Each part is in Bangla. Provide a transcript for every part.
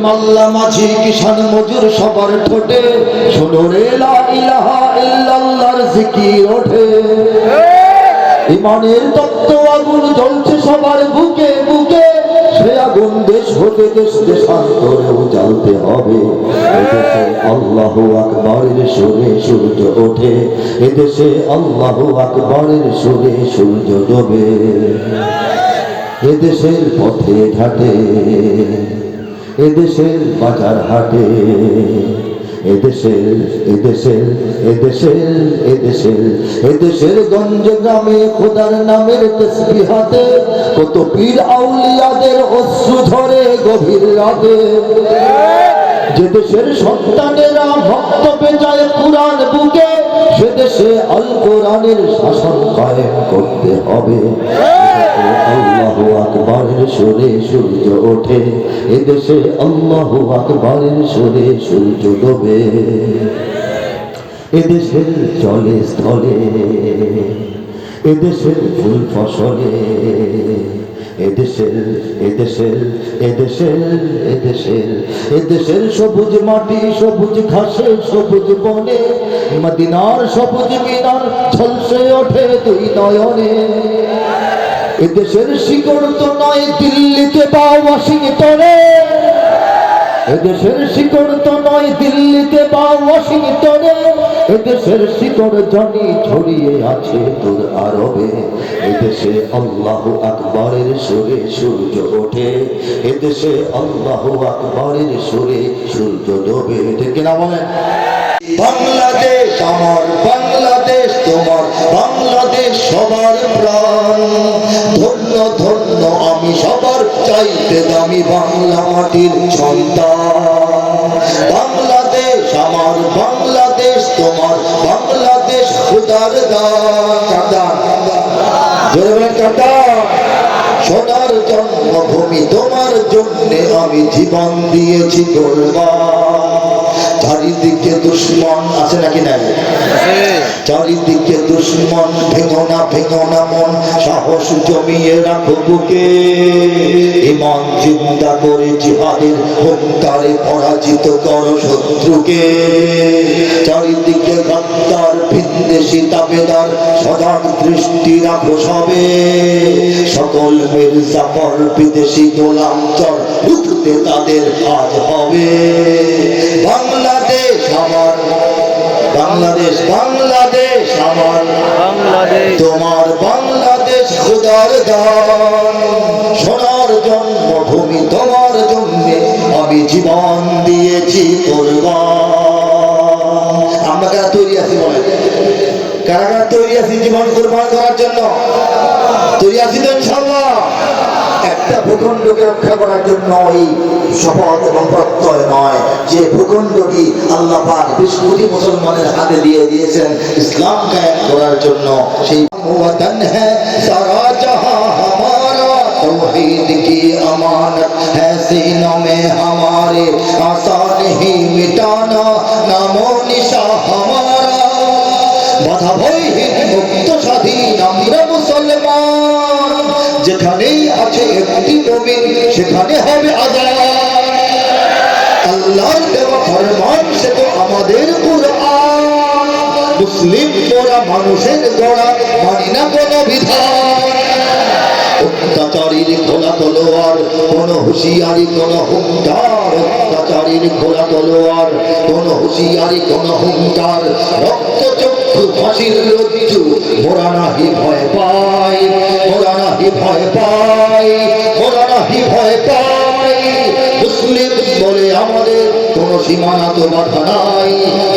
মাল্লা মাঝি কিষান মজুর সবার ঠোঁটে শোনো রে লা ইলাহা ইল্লাল্লাহর জিকির ওঠে। ইমানের তত্ত্ব আগুন জ্বলছে সবার বুকে বুকে, সে আগুন দেশ হতে দেশ দেশান্তরেও জ্বালতে হবে। এদেশে আল্লাহু আকবরের সুরে সূর্য ওঠে, এদেশে আল্লাহু আকবরের সুরে সূর্য ডোবে। এদেশের পথে ঘাটে, এদেশের বাজার হাটে, এদেশের এদেশের এদেশের এদেশের এদেশের গঞ্জ গ্রামে খোদার নামের তাসবিহাতে কত পীর আউলিয়াদের অশ্রু ঝরে গভীর রাতে। যে দেশের সন্তানেরা ভক্ত পেঁচায় কুরআন বুকে, সে দেশে আল কোরআনের শাসন কায়েম করতে হবে। আল্লাহু আকবরের সুরে সূর্য ওঠে, এদেশে আল্লাহু আকবরের সুরে সূর্য ডোবে। এদেশের জলে স্থলে, এদেশের ফুল ফসলে, এদেশের এদেশের এদেশের এদেশের এদেশের সবুজ মাটি সবুজ ঘাসে সবুজ বনে, মদিনার সবুজ মিনার ঝলসে ওঠে দুই নয়নে। এদেশের শিকড় তো নয় দিল্লিতে বা ওয়াশিংটনে, এদেশের শিকড় তো নয় দিল্লিতে বা ওয়াশিংটনে, এদেশের শিকড় জানি ছড়িয়ে আছে তোর আরবে। এদেশে আল্লাহু আকবরের সুরে সূর্য ওঠে, এদেশে আল্লাহু আকবরের সুরে সূর্য ডোবে। ঠিক না বলেন? বাংলাদেশ আমার, বাংলাদেশ তোমার, বাংলাদেশ সবার প্রাণ। ধন্য ধন্য আমি সবার চাইতে দামি বাংলা মাটির সন্তান। বাংলাদেশ আমার, বাংলাদেশ তোমার, বাংলাদেশ খোদার দান। জোরে বলেন কাঁদান। সোনার জন্মভূমি তোমার জন্যে আমি জীবন দিয়েছি কোরবান। চারিদিকে দুশ্মন আছে নাকি নাই? চারিদিকে দুশ্মন, ভেঙো না মন, সাহস জমিয়ে রাখো বুকে। ঈমান জিন্দা করে জিহাদের হুঙ্কারে পরাজিত করো শত্রুকে। চারিদিকে গাদ্দার ভিনদেশী তাবেদার, সজাগ দৃষ্টি রাখো সবে। সকল মির্জাফর বিদেশি গোলাম চর, রুখতে তাদের আজ হবে। বাংলাদেশ আমার, বাংলাদেশ বাংলাদেশ আমার, বাংলাদেশ তোমার, বাংলাদেশ খোদার দান। সোনার জন্মভূমি তোমার জন্যে আমি জীবন দিয়েছি কোরবান। আমরা কারা তৈরি আছি বলেন? কারা কারা তৈরি আছি জীবন কোরবান করার জন্য? তৈরি আছি তো ইনশাআল্লাহ? একটা ভূখণ্ডকে রক্ষা করার জন্য এই শপথ এবং প্রত্যয় নয়, যে ভূখণ্ডটি আল্লাহ পাক 20 কোটি মুসলমানের হাতে দিয়ে দিয়েছেন ইসলাম কায়েম করার জন্য। সেই ওয়াতন है सारा जहां हमारा, तौहीद की अमानत है सीनों में हमारे, आसान ही मिटाना नामो निशा हमारा। বাধা ভয়হীন মুক্ত স্বাধীন আমরা মুসলমান, যেখানেই আছে একটি মুমিন সেখানে হবে আযাব। আল্লাহর দেওয়া ফরমান সে তো আমাদের কুরআন। মুসলিম মোরা মানুষের গড়া, মানি না কোনো বিধান। অত্যাচারীর খোলা তলোয়ার, কোন হুঁশিয়ারি কোন হুঙ্কার। অত্যাচারীর খোলা তলোয়ার, কোন হুঁশিয়ারি কোন হুঙ্কার। রক্ত চক্ষু ফাঁসির রজ্জু, মোরা নাহি ভয় পাই, মোরা নাহি ভয় পাই, মোরা নাহি ভয় পাই। মুসলিম বলে আমাদের কোন সীমানা তো বাধা নাই।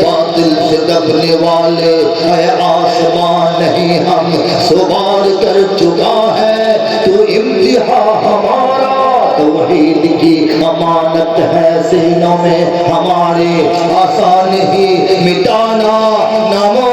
বাতিল সে দবনে वाले है आसमान नहीं हम सवार कर चुका है तो इम्तिहा हमारा। तौहीद की अमानत है सीनों में हमारे, आसान ही मिटाना नामो